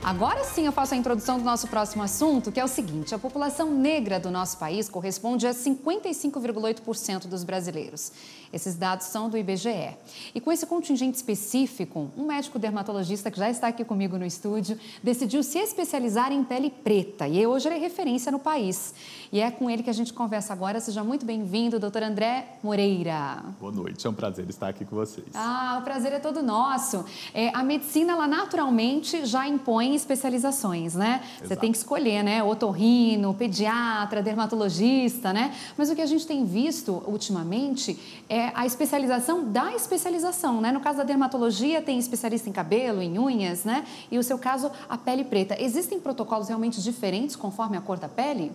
Agora sim eu faço a introdução do nosso próximo assunto, que é o seguinte: a população negra do nosso país corresponde a 55,8% dos brasileiros. Esses dados são do IBGE. E com esse contingente específico, um médico dermatologista que já está aqui comigo no estúdio decidiu se especializar em pele preta e hoje ele é referência no país. E é com ele que a gente conversa agora. Seja muito bem-vindo, doutor André Moreira. Boa noite, é um prazer estar aqui com vocês. O prazer é todo nosso. A medicina, ela naturalmente já impõe especializações, né? Exato. Você tem que escolher, né? Otorrino, pediatra, dermatologista, né? Mas o que a gente tem visto ultimamente é a especialização da especialização, né? No caso da dermatologia, tem especialista em cabelo, em unhas, né? E o seu caso, a pele preta. Existem protocolos realmente diferentes conforme a cor da pele?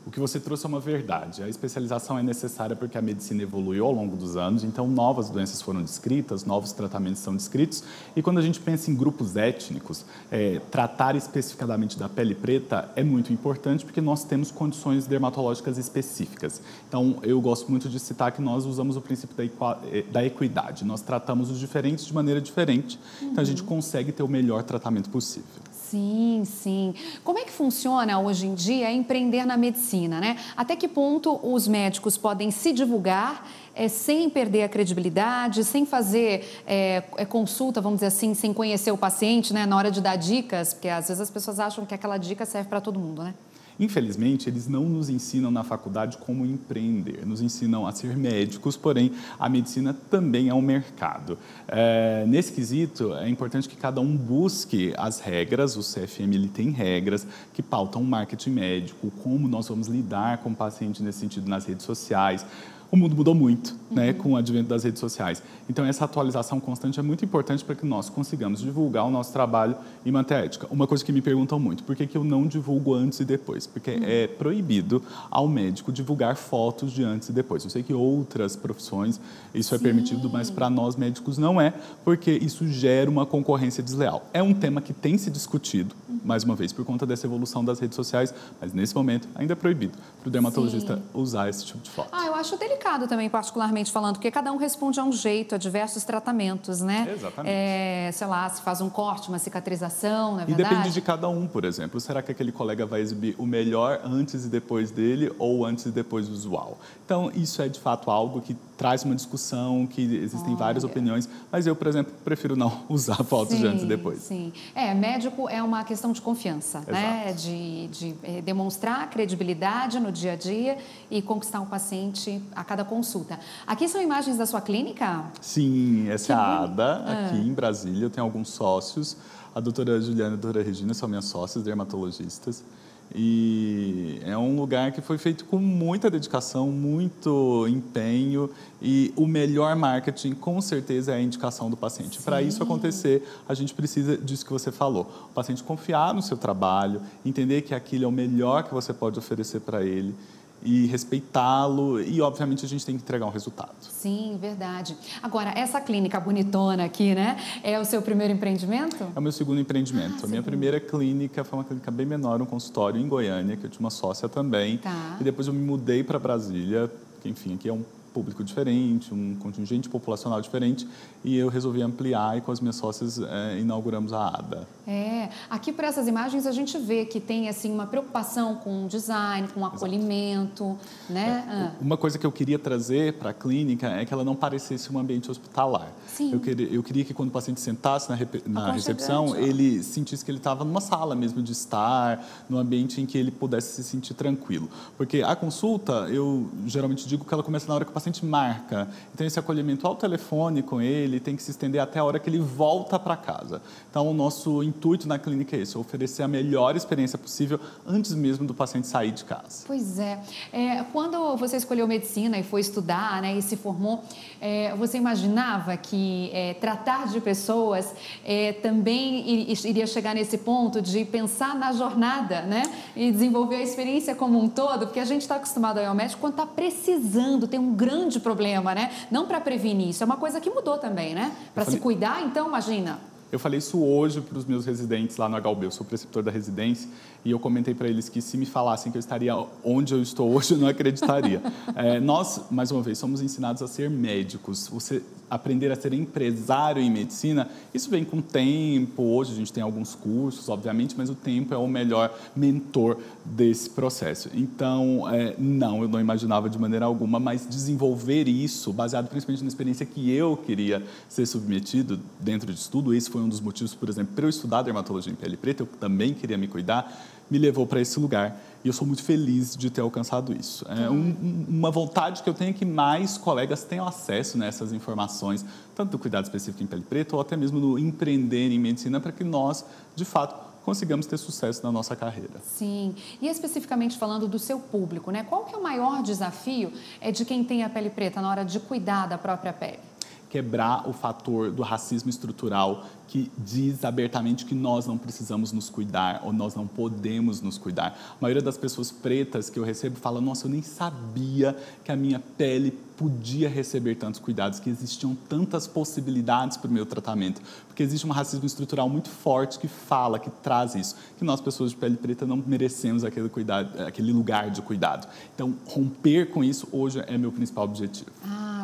O que você trouxe é uma verdade. A especialização é necessária porque a medicina evoluiu ao longo dos anos, então novas doenças foram descritas, novos tratamentos são descritos. E quando a gente pensa em grupos étnicos, tratar especificadamente da pele preta é muito importante porque nós temos condições dermatológicas específicas. Então, eu gosto muito de citar que nós usamos o princípio da equidade. Nós tratamos os diferentes de maneira diferente, então a gente consegue ter o melhor tratamento possível. Sim, sim. Como é que funciona hoje em dia empreender na medicina, né? Até que ponto os médicos podem se divulgar sem perder a credibilidade, sem fazer consulta, vamos dizer assim, sem conhecer o paciente, né? Na hora de dar dicas, porque às vezes as pessoas acham que aquela dica serve para todo mundo, né? Infelizmente, eles não nos ensinam na faculdade como empreender, nos ensinam a ser médicos, porém, a medicina também é um mercado. Nesse quesito, é importante que cada um busque as regras, o CFM ele tem regras que pautam o marketing médico, como nós vamos lidar com o paciente nesse sentido nas redes sociais. O mundo mudou muito, né, com o advento das redes sociais. Então, essa atualização constante é muito importante para que nós consigamos divulgar o nosso trabalho e manter a ética. Uma coisa que me perguntam muito, por que eu não divulgo antes e depois? Porque é proibido ao médico divulgar fotos de antes e depois. Eu sei que outras profissões isso é permitido, mas para nós médicos não é, porque isso gera uma concorrência desleal. É um tema que tem se discutido, mais uma vez, por conta dessa evolução das redes sociais, mas nesse momento ainda é proibido para o dermatologista usar esse tipo de foto. Eu acho delicado também, particularmente falando, porque cada um responde a um jeito, a diversos tratamentos, né? Exatamente. Sei lá, se faz um corte, uma cicatrização, não é verdade? E depende de verdade? cada um, por exemplo. Será que aquele colega vai exibir o melhor antes e depois dele ou antes e depois do usual? Então, isso é de fato algo que traz uma discussão, que existem várias opiniões, mas eu, por exemplo, prefiro não usar fotos de antes e depois. Sim, médico é uma questão de confiança, né? De demonstrar credibilidade no dia a dia e conquistar o paciente a cada consulta. Aqui são imagens da sua clínica? Sim, essa é a ADA, aqui em Brasília. Eu tenho alguns sócios. A doutora Juliana e a doutora Regina são minhas sócias dermatologistas. E é um lugar que foi feito com muita dedicação, muito empenho e o melhor marketing, com certeza, é a indicação do paciente. Para isso acontecer, a gente precisa disso que você falou. O paciente confiar no seu trabalho, entender que aquilo é o melhor que você pode oferecer para ele e respeitá-lo e, obviamente, a gente tem que entregar um resultado. Sim, verdade. Agora, essa clínica bonitona aqui, né? É o seu primeiro empreendimento? É o meu segundo empreendimento. A minha primeira clínica foi uma clínica bem menor, um consultório em Goiânia, que eu tinha uma sócia também. E depois eu me mudei para Brasília, que, enfim, aqui é um público diferente, um contingente populacional diferente, e eu resolvi ampliar e com as minhas sócias inauguramos a ADA. Aqui por essas imagens a gente vê que tem assim uma preocupação com o design, com o acolhimento, né? Uma coisa que eu queria trazer para a clínica é que ela não parecesse um ambiente hospitalar. Sim. Eu queria que quando o paciente sentasse na recepção, ele sentisse que ele estava numa sala mesmo de estar, num ambiente em que ele pudesse se sentir tranquilo. Porque a consulta, eu geralmente digo que ela começa na hora que o paciente marca. Então, esse acolhimento ao telefone com ele tem que se estender até a hora que ele volta para casa. Então, o nosso intuito na clínica é esse, oferecer a melhor experiência possível antes mesmo do paciente sair de casa. Pois é. Quando você escolheu medicina e foi estudar, né, e se formou, você imaginava que tratar de pessoas também iria chegar nesse ponto de pensar na jornada, né, e desenvolver a experiência como um todo? Porque a gente está acostumado a ir ao médico quando está precisando, tem um grande problema, né? Não para prevenir, isso é uma coisa que mudou também, né? Para se cuidar, então, imagina. Eu falei isso hoje para os meus residentes lá no HUB, eu sou preceptor da residência, e eu comentei para eles que se me falassem que eu estaria onde eu estou hoje, eu não acreditaria. Nós, mais uma vez, somos ensinados a ser médicos. Você aprender a ser empresário em medicina, isso vem com o tempo. Hoje a gente tem alguns cursos, obviamente, mas o tempo é o melhor mentor desse processo. Então, não, eu não imaginava de maneira alguma, mas desenvolver isso, baseado principalmente na experiência que eu queria ser submetido dentro de estudo, esse foi um dos motivos, por exemplo, para eu estudar dermatologia em pele preta, eu também queria me cuidar, me levou para esse lugar. E eu sou muito feliz de ter alcançado isso. Uma vontade que eu tenho é que mais colegas tenham acesso nessas informações, tanto do cuidado específico em pele preta ou até mesmo no empreender em medicina, para que nós, de fato, consigamos ter sucesso na nossa carreira. Sim. E especificamente falando do seu público, né? Qual que é o maior desafio de quem tem a pele preta na hora de cuidar da própria pele? Quebrar o fator do racismo estrutural que diz abertamente que nós não precisamos nos cuidar ou nós não podemos nos cuidar. A maioria das pessoas pretas que eu recebo fala: nossa, eu nem sabia que a minha pele podia receber tantos cuidados, que existiam tantas possibilidades para o meu tratamento, porque existe um racismo estrutural muito forte que fala, que traz isso, que nós, pessoas de pele preta, não merecemos aquele cuidado, aquele lugar de cuidado. Então, romper com isso hoje é meu principal objetivo.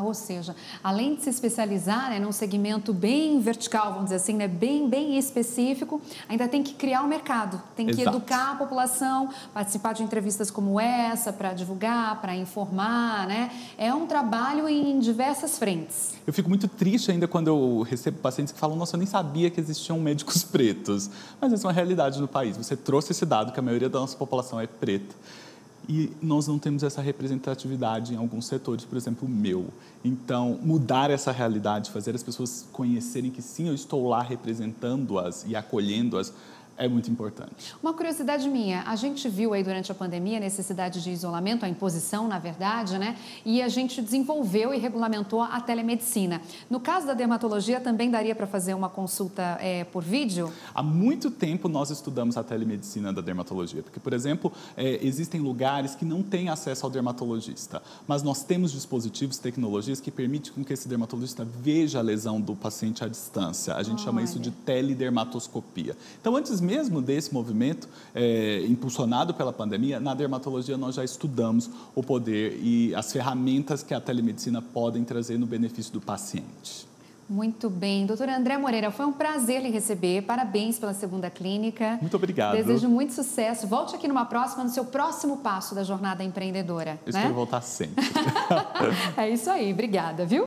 Ou seja, além de se especializar, né, num segmento bem vertical, vamos dizer assim, né, bem específico, ainda tem que criar um mercado, tem que educar a população, participar de entrevistas como essa para divulgar, para informar, né? É um trabalho em diversas frentes. Eu fico muito triste ainda quando eu recebo pacientes que falam: nossa, eu nem sabia que existiam médicos pretos. Mas essa é uma realidade no país. Você trouxe esse dado que a maioria da nossa população é preta. E nós não temos essa representatividade em alguns setores, por exemplo, o meu. Então, mudar essa realidade, fazer as pessoas conhecerem que sim, eu estou lá representando-as e acolhendo-as, é muito importante. Uma curiosidade minha, a gente viu aí durante a pandemia a necessidade de isolamento, a imposição, na verdade, né? E a gente desenvolveu e regulamentou a telemedicina. No caso da dermatologia, também daria para fazer uma consulta por vídeo? Há muito tempo nós estudamos a telemedicina da dermatologia, porque, por exemplo, existem lugares que não têm acesso ao dermatologista, mas nós temos dispositivos, tecnologias que permitem com que esse dermatologista veja a lesão do paciente à distância. A gente chama isso de teledermatoscopia. Então, antes mesmo desse movimento impulsionado pela pandemia, na dermatologia nós já estudamos o poder e as ferramentas que a telemedicina podem trazer no benefício do paciente. Muito bem. Doutora André Moreira, foi um prazer lhe receber. Parabéns pela segunda clínica. Muito obrigado. Desejo muito sucesso. Volte aqui no seu próximo passo da jornada empreendedora. Eu espero voltar sempre. É isso aí. Obrigada, viu?